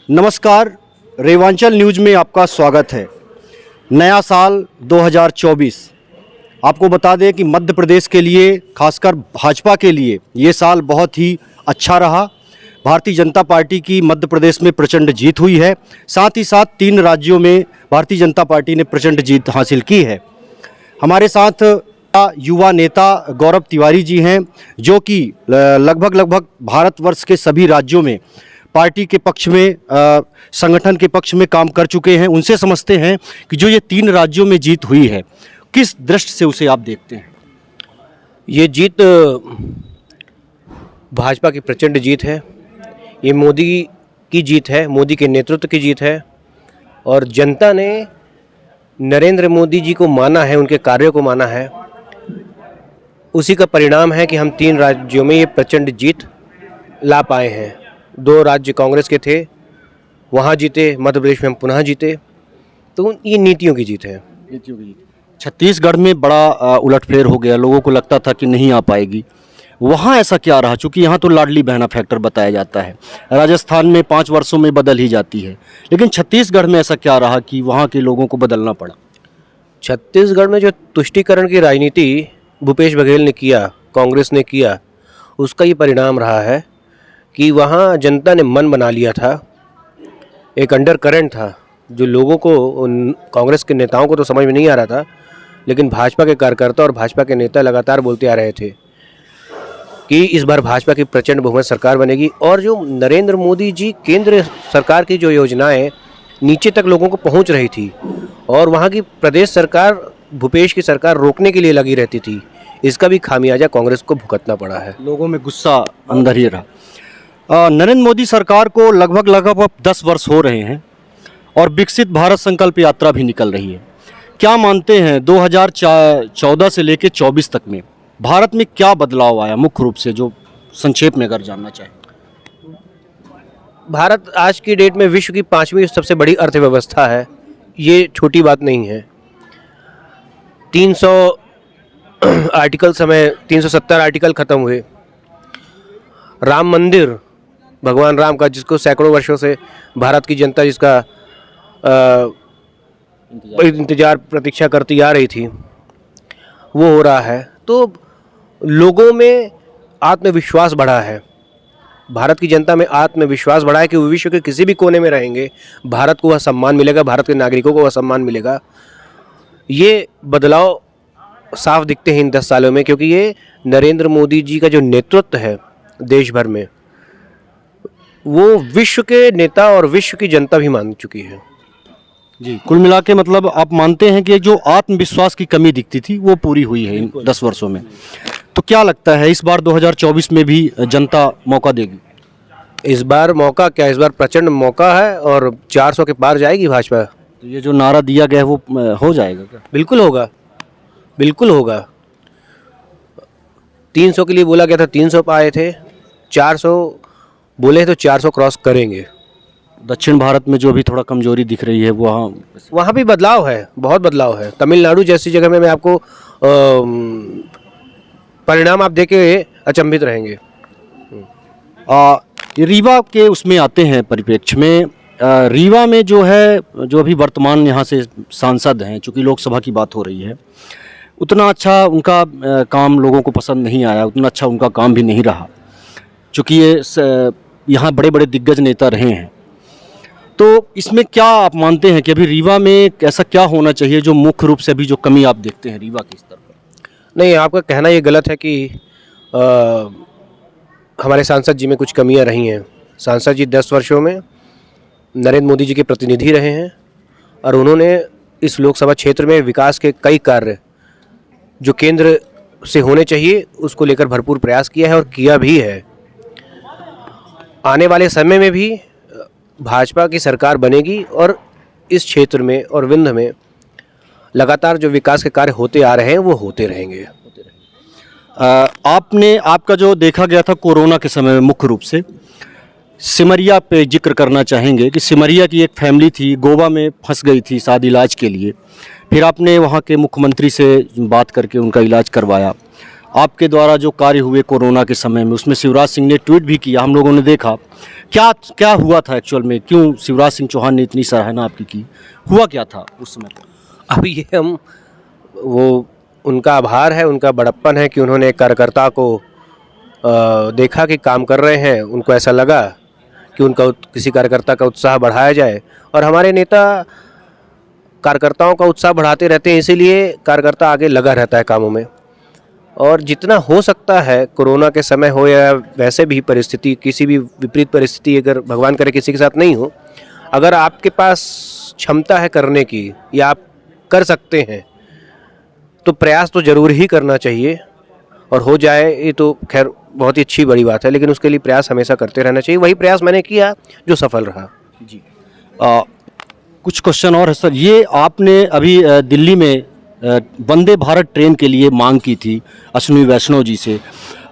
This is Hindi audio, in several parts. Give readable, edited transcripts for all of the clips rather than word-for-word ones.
नमस्कार, रेवांचल न्यूज़ में आपका स्वागत है। नया साल 2024। आपको बता दें कि मध्य प्रदेश के लिए, खासकर भाजपा के लिए ये साल बहुत ही अच्छा रहा। भारतीय जनता पार्टी की मध्य प्रदेश में प्रचंड जीत हुई है। साथ ही साथ 3 राज्यों में भारतीय जनता पार्टी ने प्रचंड जीत हासिल की है। हमारे साथ युवा नेता गौरव तिवारी जी हैं, जो कि लगभग भारतवर्ष के सभी राज्यों में पार्टी के पक्ष में, संगठन के पक्ष में काम कर चुके हैं। उनसे समझते हैं कि जो ये 3 राज्यों में जीत हुई है, किस दृष्टि से उसे आप देखते हैं? ये जीत भाजपा की प्रचंड जीत है। ये मोदी की जीत है, मोदी के नेतृत्व की जीत है। और जनता ने नरेंद्र मोदी जी को माना है, उनके कार्यों को माना है। उसी का परिणाम है कि हम 3 राज्यों में ये प्रचंड जीत ला पाए हैं। 2 राज्य कांग्रेस के थे, वहाँ जीते। मध्य प्रदेश में हम पुनः जीते। तो ये नीतियों की जीत है। नीतियों की जीत। छत्तीसगढ़ में बड़ा उलटफेर हो गया, लोगों को लगता था कि नहीं आ पाएगी। वहाँ ऐसा क्या रहा? चूँकि यहाँ तो लाडली बहना फैक्टर बताया जाता है, राजस्थान में 5 वर्षों में बदल ही जाती है, लेकिन छत्तीसगढ़ में ऐसा क्या रहा कि वहाँ के लोगों को बदलना पड़ा? छत्तीसगढ़ में जो तुष्टीकरण की राजनीति भूपेश बघेल ने किया, कांग्रेस ने किया, उसका ये परिणाम रहा है कि वहाँ जनता ने मन बना लिया था। एक अंडर करंट था जो लोगों को, कांग्रेस के नेताओं को तो समझ में नहीं आ रहा था, लेकिन भाजपा के कार्यकर्ता और भाजपा के नेता लगातार बोलते आ रहे थे कि इस बार भाजपा की प्रचंड बहुमत सरकार बनेगी। और जो नरेंद्र मोदी जी केंद्र सरकार की जो योजनाएं नीचे तक लोगों को पहुंच रही थी, और वहां की प्रदेश सरकार, भूपेश की सरकार रोकने के लिए लगी रहती थी, इसका भी खामियाजा कांग्रेस को भुगतना पड़ा है। लोगों में गुस्सा अंदर ही रहा। नरेंद्र मोदी सरकार को लगभग 10 वर्ष हो रहे हैं और विकसित भारत संकल्प यात्रा भी निकल रही है। क्या मानते हैं 2014 से लेकर 24 तक में भारत में क्या बदलाव आया, मुख्य रूप से जो संक्षेप में अगर जानना चाहें? भारत आज की डेट में विश्व की 5वीं सबसे बड़ी अर्थव्यवस्था है। ये छोटी बात नहीं है। 300 आर्टिकल समय 370 आर्टिकल खत्म हुए। राम मंदिर, भगवान राम का, जिसको सैकड़ों वर्षों से भारत की जनता जिसका इंतजार प्रतीक्षा करती आ रही थी, वो हो रहा है। तो लोगों में आत्मविश्वास बढ़ा है, भारत की जनता में आत्मविश्वास बढ़ा है कि वो विश्व के किसी भी कोने में रहेंगे, भारत को वह सम्मान मिलेगा, भारत के नागरिकों को वह सम्मान मिलेगा। ये बदलाव साफ दिखते हैं इन 10 सालों में, क्योंकि ये नरेंद्र मोदी जी का जो नेतृत्व है देश भर में, वो विश्व के नेता और विश्व की जनता भी मान चुकी है। जी, कुल मिला के मतलब आप मानते हैं कि जो आत्मविश्वास की कमी दिखती थी वो पूरी हुई है इन 10 वर्षों में। तो क्या लगता है इस बार 2024 में भी जनता मौका देगी? इस बार मौका क्या, इस बार प्रचंड मौका है और 400 के पार जाएगी भाजपा। तो ये जो नारा दिया गया है वो हो जाएगा क्या? बिल्कुल होगा, बिल्कुल होगा। 300 के लिए बोला गया था, 300 पाए थे, 400 बोले तो 400 क्रॉस करेंगे। दक्षिण भारत में जो भी थोड़ा कमजोरी दिख रही है वहाँ भी बदलाव है, बहुत बदलाव है। तमिलनाडु जैसी जगह में मैं आपको परिणाम आप देख के अचंभित रहेंगे। रीवा के उसमें आते हैं परिप्रेक्ष्य में। रीवा में जो है, जो अभी वर्तमान यहाँ से सांसद हैं, चूँकि लोकसभा की बात हो रही है, उतना अच्छा उनका काम लोगों को पसंद नहीं आया, उतना अच्छा उनका काम भी नहीं रहा, चूँकि ये यहाँ बड़े बड़े दिग्गज नेता रहे हैं। तो इसमें क्या आप मानते हैं कि अभी रीवा में ऐसा क्या होना चाहिए जो मुख्य रूप से अभी जो कमी आप देखते हैं रीवा के स्तर पर? नहीं, आपका कहना ये गलत है कि हमारे सांसद जी में कुछ कमियां रही हैं। सांसद जी 10 वर्षों में नरेंद्र मोदी जी के प्रतिनिधि रहे हैं, और उन्होंने इस लोकसभा क्षेत्र में विकास के कई कार्य जो केंद्र से होने चाहिए उसको लेकर भरपूर प्रयास किया है और किया भी है। आने वाले समय में भी भाजपा की सरकार बनेगी और इस क्षेत्र में और विंध्य में लगातार जो विकास के कार्य होते आ रहे हैं वो होते रहेंगे। आपका जो देखा गया था कोरोना के समय में, मुख्य रूप से सिमरिया पे जिक्र करना चाहेंगे कि सिमरिया की एक फैमिली थी, गोवा में फंस गई थी शायद इलाज के लिए, फिर आपने वहाँ के मुख्यमंत्री से बात करके उनका इलाज करवाया। आपके द्वारा जो कार्य हुए कोरोना के समय में, उसमें शिवराज सिंह ने ट्वीट भी किया, हम लोगों ने देखा क्या क्या हुआ था एक्चुअल में, क्यों शिवराज सिंह चौहान ने इतनी सराहना आपकी की, हुआ क्या था उस समय पर? अब ये हम वो उनका आभार है, उनका बड़प्पन है कि उन्होंने एक कार्यकर्ता को देखा कि काम कर रहे हैं, उनको ऐसा लगा कि किसी कार्यकर्ता का उत्साह बढ़ाया जाए। और हमारे नेता कार्यकर्ताओं का उत्साह बढ़ाते रहते हैं, इसीलिए कार्यकर्ता आगे लगा रहता है कामों में। और जितना हो सकता है, कोरोना के समय हो या वैसे भी परिस्थिति, किसी भी विपरीत परिस्थिति अगर भगवान करे किसी के साथ नहीं हो, अगर आपके पास क्षमता है करने की या आप कर सकते हैं तो प्रयास तो ज़रूर ही करना चाहिए। और हो जाए ये तो खैर बहुत ही अच्छी बड़ी बात है, लेकिन उसके लिए प्रयास हमेशा करते रहना चाहिए। वही प्रयास मैंने किया जो सफल रहा। जी। कुछ क्वेश्चन और है सर, ये आपने अभी दिल्ली में वंदे भारत ट्रेन के लिए मांग की थी अश्विनी वैष्णव जी से।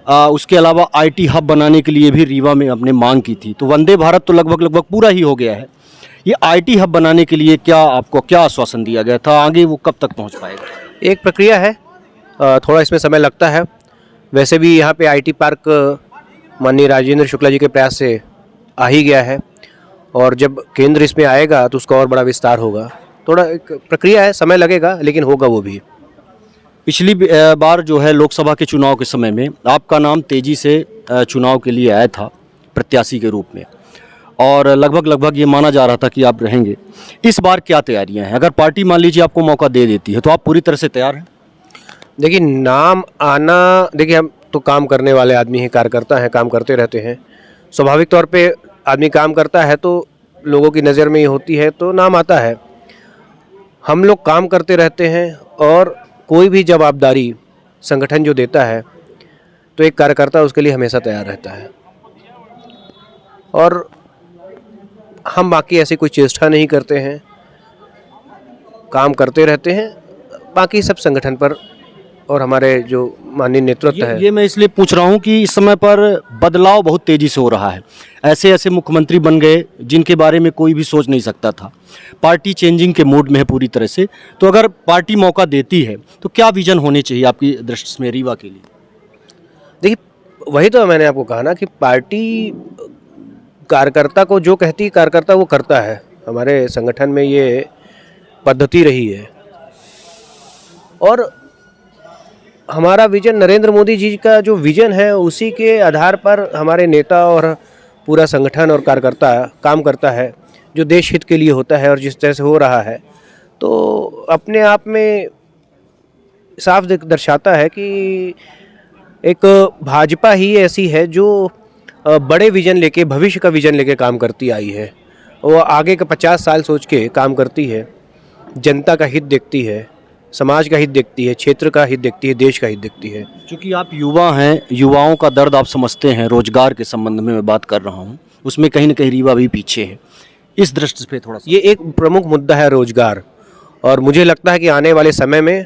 उसके अलावा आईटी हब बनाने के लिए भी रीवा में आपने मांग की थी। तो वंदे भारत तो लगभग पूरा ही हो गया है, ये आईटी हब बनाने के लिए आपको क्या आश्वासन दिया गया था, आगे वो कब तक पहुंच पाएगा? एक प्रक्रिया है, थोड़ा इसमें समय लगता है। वैसे भी यहाँ पे आईटी पार्क माननीय राजेंद्र शुक्ला जी के प्रयास से आ ही गया है, और जब केंद्र इसमें आएगा तो उसका और बड़ा विस्तार होगा। थोड़ा एक प्रक्रिया है, समय लगेगा, लेकिन होगा वो भी। पिछली बार जो है लोकसभा के चुनाव के समय में आपका नाम तेजी से चुनाव के लिए आया था प्रत्याशी के रूप में, और लगभग ये माना जा रहा था कि आप रहेंगे। इस बार क्या तैयारियां हैं? अगर पार्टी मान लीजिए आपको मौका दे देती है तो आप पूरी तरह से तैयार हैं? देखिए, नाम आना, देखिए हम तो काम करने वाले आदमी हैं, कार्यकर्ता हैं, काम करते रहते हैं। स्वाभाविक तौर पे आदमी काम करता है तो लोगों की नज़र में ये होती है तो नाम आता है। हम लोग काम करते रहते हैं, और कोई भी जवाबदारी संगठन जो देता है तो एक कार्यकर्ता उसके लिए हमेशा तैयार रहता है। और हम बाकी ऐसी कोई चेष्टा नहीं करते हैं, काम करते रहते हैं। बाकी सब संगठन पर और हमारे जो माननीय नेतृत्व है। ये मैं इसलिए पूछ रहा हूँ कि इस समय पर बदलाव बहुत तेज़ी से हो रहा है। ऐसे ऐसे मुख्यमंत्री बन गए जिनके बारे में कोई भी सोच नहीं सकता था। पार्टी चेंजिंग के मूड में है पूरी तरह से। तो अगर पार्टी मौका देती है तो क्या विजन होने चाहिए आपकी दृष्टि में रीवा के लिए? देखिए, वही तो मैंने आपको कहा ना कि पार्टी कार्यकर्ता को जो कहती है कार्यकर्ता वो करता है। हमारे संगठन में ये पद्धति रही है, और हमारा विजन, नरेंद्र मोदी जी का जो विजन है, उसी के आधार पर हमारे नेता और पूरा संगठन और कार्यकर्ता काम करता है, जो देश हित के लिए होता है। और जिस तरह से हो रहा है तो अपने आप में साफ दर्शाता है कि एक भाजपा ही ऐसी है जो बड़े विजन लेके, भविष्य का विजन लेके काम करती आई है। वो आगे का 50 साल सोच के काम करती है, जनता का हित देखती है, समाज का हित देखती है, क्षेत्र का हित देखती है, देश का हित देखती है। क्योंकि आप युवा हैं, युवाओं का दर्द आप समझते हैं। रोजगार के संबंध में मैं बात कर रहा हूँ, उसमें कहीं ना कहीं रीवा भी पीछे है। इस दृष्टि पे थोड़ा सा ये एक प्रमुख मुद्दा है, रोजगार। और मुझे लगता है कि आने वाले समय में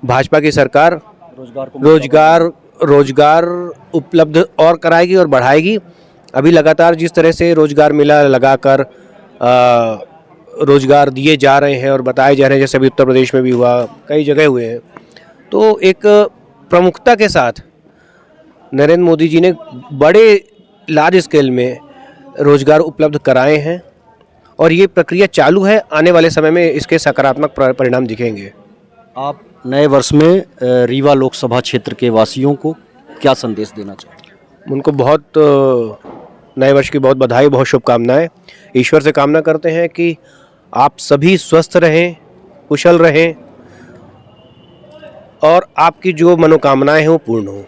भाजपा की सरकार रोजगार उपलब्ध और कराएगी और बढ़ाएगी। अभी लगातार जिस तरह से रोजगार मेला लगाकर रोजगार दिए जा रहे हैं और बताए जा रहे हैं, जैसे अभी उत्तर प्रदेश में भी हुआ, कई जगह हुए हैं, तो एक प्रमुखता के साथ नरेंद्र मोदी जी ने बड़े लार्ज स्केल में रोजगार उपलब्ध कराए हैं, और ये प्रक्रिया चालू है। आने वाले समय में इसके सकारात्मक परिणाम दिखेंगे। आप नए वर्ष में रीवा लोकसभा क्षेत्र के वासियों को क्या संदेश देना चाहेंगे? उनको बहुत नए वर्ष की बहुत बधाई, बहुत शुभकामनाएं। ईश्वर से कामना करते हैं कि आप सभी स्वस्थ रहें, कुशल रहें, और आपकी जो मनोकामनाएं हैं वो पूर्ण हों।